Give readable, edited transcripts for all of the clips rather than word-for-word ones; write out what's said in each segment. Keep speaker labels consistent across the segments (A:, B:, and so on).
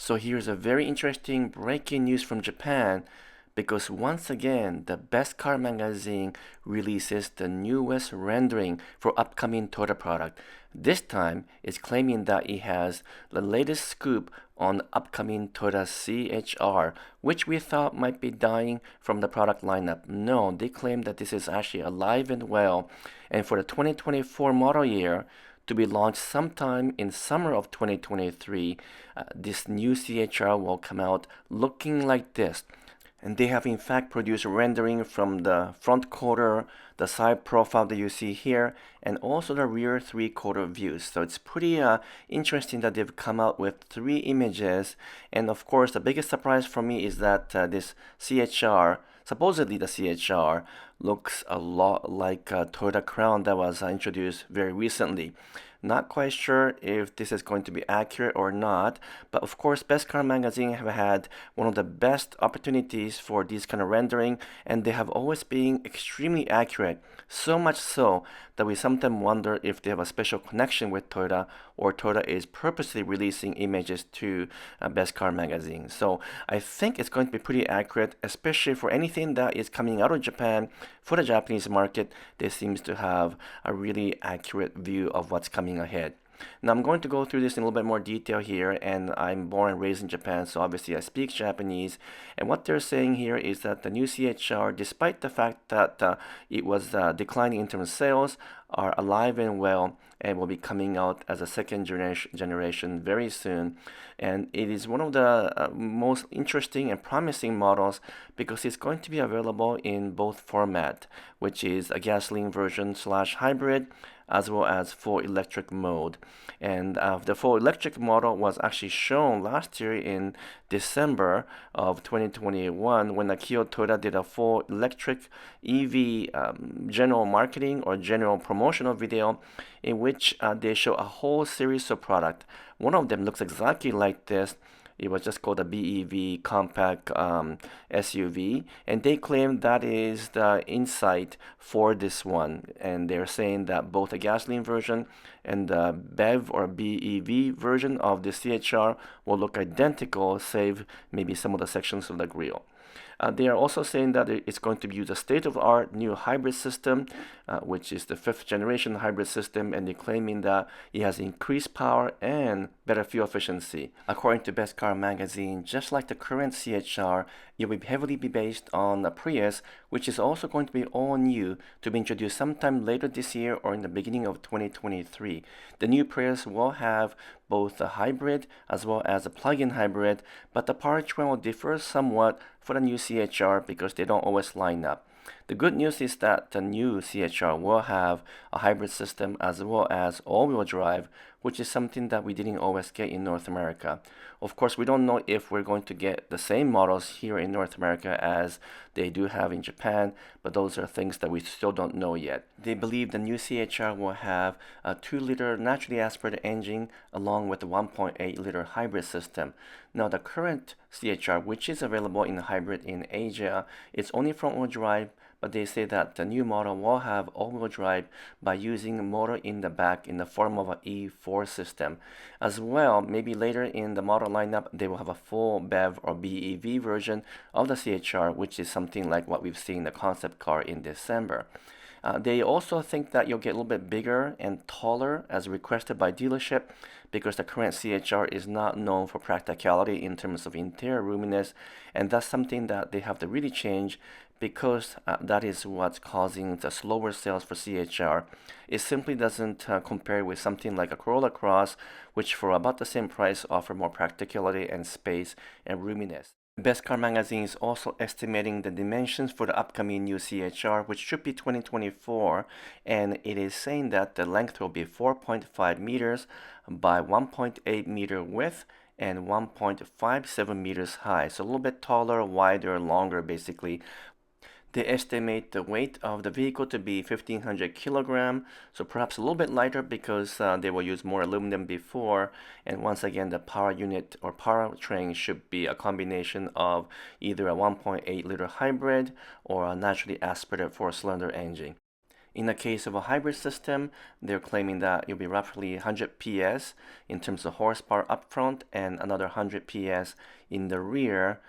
A: So here's a very interesting breaking news from Japan because once again, the Best Car magazine releases the newest rendering for upcoming Toyota product. This time, it's claiming that it has the latest scoop on upcoming Toyota CHR, which we thought might be dying from the product lineup. No, they claim that this is actually alive and well, and for the 2024 model year, to be launched sometime in summer of 2023. This new CHR will come out looking like this. And they have in fact produced rendering from the front quarter, the side profile that you see here, and also the rear three-quarter views. So it's pretty interesting that they've come out with three images. And of course, the biggest surprise for me is that this CHR, supposedly the CHR, looks a lot like a Toyota Crown that was introduced very recently. Not quite sure if this is going to be accurate or not, but of course, Best Car Magazine have had one of the best opportunities for these kind of rendering, and they have always been extremely accurate. So much so that we sometimes wonder if they have a special connection with Toyota, or Toyota is purposely releasing images to Best Car Magazine. So I think it's going to be pretty accurate, especially for anything that is coming out of Japan. For the Japanese market, they seems to have a really accurate view of what's coming ahead. Now I'm going to go through this in a little bit more detail here, and I'm born and raised in Japan, so obviously I speak Japanese. And what they're saying here is that the new CHR, despite the fact that it was declining in terms of sales, are alive and well and will be coming out as a second generation very soon. And it is one of the most interesting and promising models because it's going to be available in both format, which is a gasoline version slash hybrid, as well as full electric mode. And the full electric model was actually shown last year in December of 2021 when Akio Toyota did a full electric EV general marketing or general promotional video in which they show a whole series of product. One of them looks exactly like this. It was just called a BEV compact SUV, and they claim that is the insight for this one. And they're saying that both the gasoline version and the BEV or BEV version of the CHR will look identical, save maybe some of the sections of the grille. They are also saying that it's going to use a state-of-the-art new hybrid system, which is the fifth generation hybrid system, and they're claiming that it has increased power and better fuel efficiency. According to Best Car Magazine, just like the current CHR, it will heavily be based on the Prius, which is also going to be all new to be introduced sometime later this year or in the beginning of 2023. The new Prius will have both a hybrid as well as a plug-in hybrid, but the powertrain will differ somewhat for the new CHR because they don't always line up. The good news is that the new CHR will have a hybrid system as well as all-wheel drive, which is something that we didn't always get in North America. Of course, we don't know if we're going to get the same models here in North America as they do have in Japan, but those are things that we still don't know yet. They believe the new CHR will have a 2-liter naturally aspirated engine along with a 1.8-liter hybrid system. Now, the current CHR, which is available in hybrid in Asia, it's only front-wheel drive, but they say that the new model will have all-wheel drive by using a motor in the back in the form of an E4 system. As well, maybe later in the model lineup, they will have a full BEV or BEV version of the CHR, which is something like what we've seen in the concept car in December. They also think that you'll get a little bit bigger and taller as requested by dealership because the current CHR is not known for practicality in terms of interior roominess, and that's something that they have to really change because that is what's causing the slower sales for CHR. It simply doesn't compare with something like a Corolla Cross, which for about the same price offer more practicality and space and roominess. Best Car Magazine is also estimating the dimensions for the upcoming new CHR, which should be 2024, and it is saying that the length will be 4.5 meters by 1.8 meter width and 1.57 meters high. So a little bit taller, wider, longer basically. They estimate the weight of the vehicle to be 1,500 kilogram, so perhaps a little bit lighter because they will use more aluminum before. And once again, the power unit or powertrain should be a combination of either a 1.8-liter hybrid or a naturally aspirated 4-cylinder engine. In the case of a hybrid system, they're claiming that it'll be roughly 100 PS in terms of horsepower up front and another 100 PS in the rear,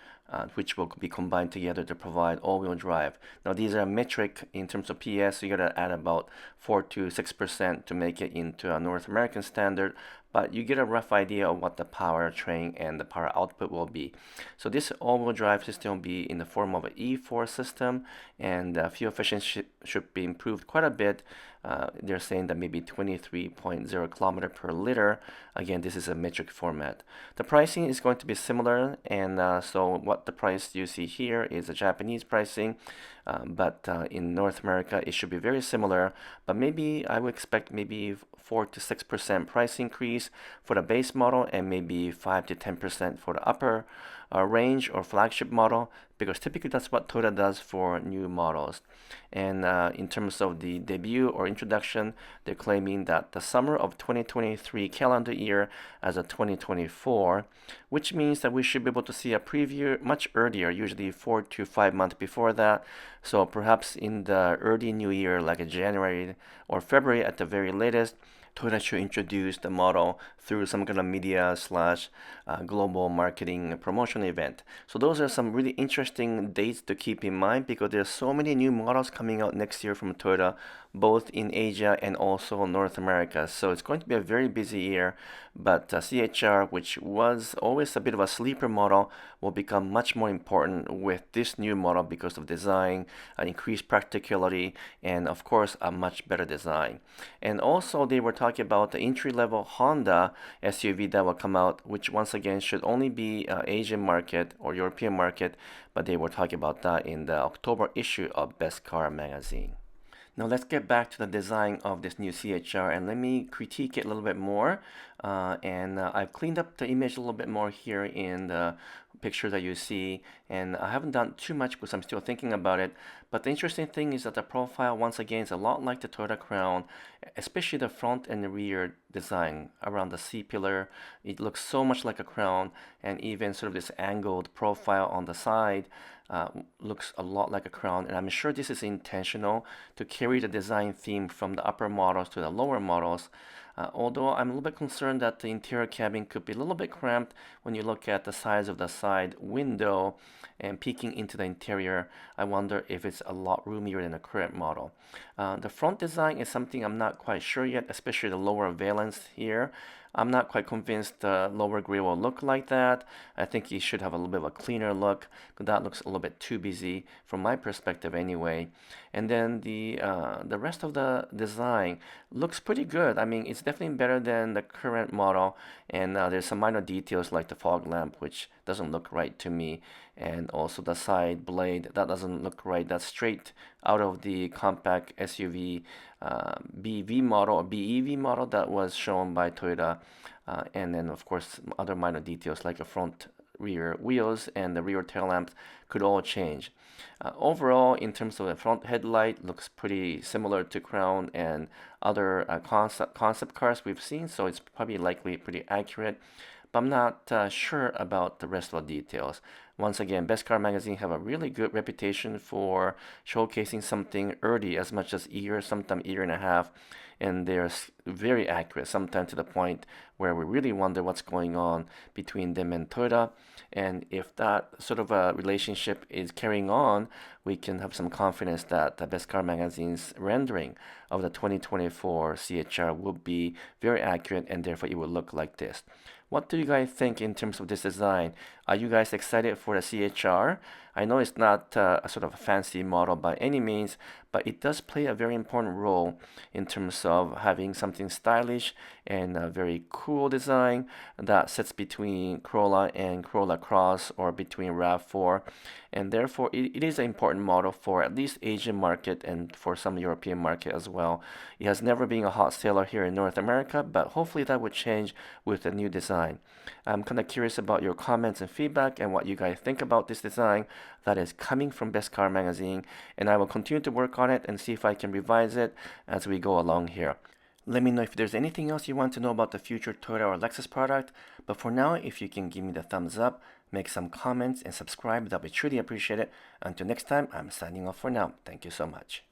A: which will be combined together to provide all-wheel drive. Now these are metric in terms of PS, so you gotta add about 4 to 6% to make it into a North American standard, but you get a rough idea of what the powertrain and the power output will be. So this all-wheel drive system will be in the form of an E4 system, and fuel efficiency should be improved quite a bit. They're saying that maybe 23.0 kilometer per liter. Again, this is a metric format. The pricing is going to be similar, and so what the price you see here is a Japanese pricing, but in North America it should be very similar, but maybe I would expect maybe 4 to 6% price increase for the base model and maybe 5 to 10% for the upper range or flagship model, because typically that's what Toyota does for new models. And in terms of the debut or introduction, they're claiming that the summer of 2023 calendar year as a 2024, which means that we should be able to see a preview much earlier, usually 4 to 5 months before that. So perhaps in the early new year, like January or February at the very latest, Toyota should introduce the model through some kind of media slash global marketing promotion event. So those are some really interesting dates to keep in mind, because there's so many new models coming out next year from Toyota, both in Asia and also North America. So it's going to be a very busy year, but CHR, which was always a bit of a sleeper model, will become much more important with this new model because of design, increased practicality, and of course a much better design. And also they were talking about the entry-level Honda SUV that will come out, which once again should only be Asian market or European market, but they were talking about that in the October issue of Best Car magazine. Now let's get back to the design of this new CHR, and let me critique it a little bit more. I've cleaned up the image a little bit more here in the picture that you see, and I haven't done too much because I'm still thinking about it. But the interesting thing is that the profile once again is a lot like the Toyota Crown, especially the front and the rear design around the C-pillar. It looks so much like a Crown, and even sort of this angled profile on the side looks a lot like a Crown, and I'm sure this is intentional to carry the design theme from the upper models to the lower models. Although I'm a little bit concerned that the interior cabin could be a little bit cramped when you look at the size of the side window and peeking into the interior. I wonder if it's a lot roomier than the current model. The front design is something I'm not quite sure yet, especially the lower valence here. I'm not quite convinced the lower grille will look like that. I think it should have a little bit of a cleaner look. That looks a little bit too busy from my perspective anyway. And then the rest of the design looks pretty good. I mean, it's definitely better than the current model. And there's some minor details like the fog lamp, which doesn't look right to me. And also the side blade, that doesn't look right. That's straight out of the compact SUV BV model or BEV model that was shown by Toyota. And then of course other minor details like the front rear wheels and the rear tail lamps could all change. Overall, in terms of the front headlight, looks pretty similar to Crown and other concept cars we've seen, so it's probably likely pretty accurate. But I'm not sure about the rest of the details. Once again, Best Car Magazine have a really good reputation for showcasing something early, as much as a year, sometimes a year and a half, and they're very accurate, sometimes to the point where we really wonder what's going on between them and Toyota. And if that sort of a relationship is carrying on, we can have some confidence that the Best Car Magazine's rendering of the 2024 CHR will be very accurate, and therefore it will look like this. What do you guys think in terms of this design? Are you guys excited for the CHR? I know it's not a sort of a fancy model by any means, but it does play a very important role in terms of having something stylish and a very cool design that sits between Corolla and Corolla Cross, or between RAV4. And therefore, it is an important model for at least Asian market and for some European market as well. It has never been a hot seller here in North America, but hopefully that would change with the new design. I'm kind of curious about your comments and feedback and what you guys think about this design that is coming from Best Car Magazine, and I will continue to work on it and see if I can revise it as we go along here. Let me know if there's anything else you want to know about the future Toyota or Lexus product, but for now, if you can give me the thumbs up, make some comments, and subscribe, that would truly appreciate it. Until next time, I'm signing off for now. Thank you so much.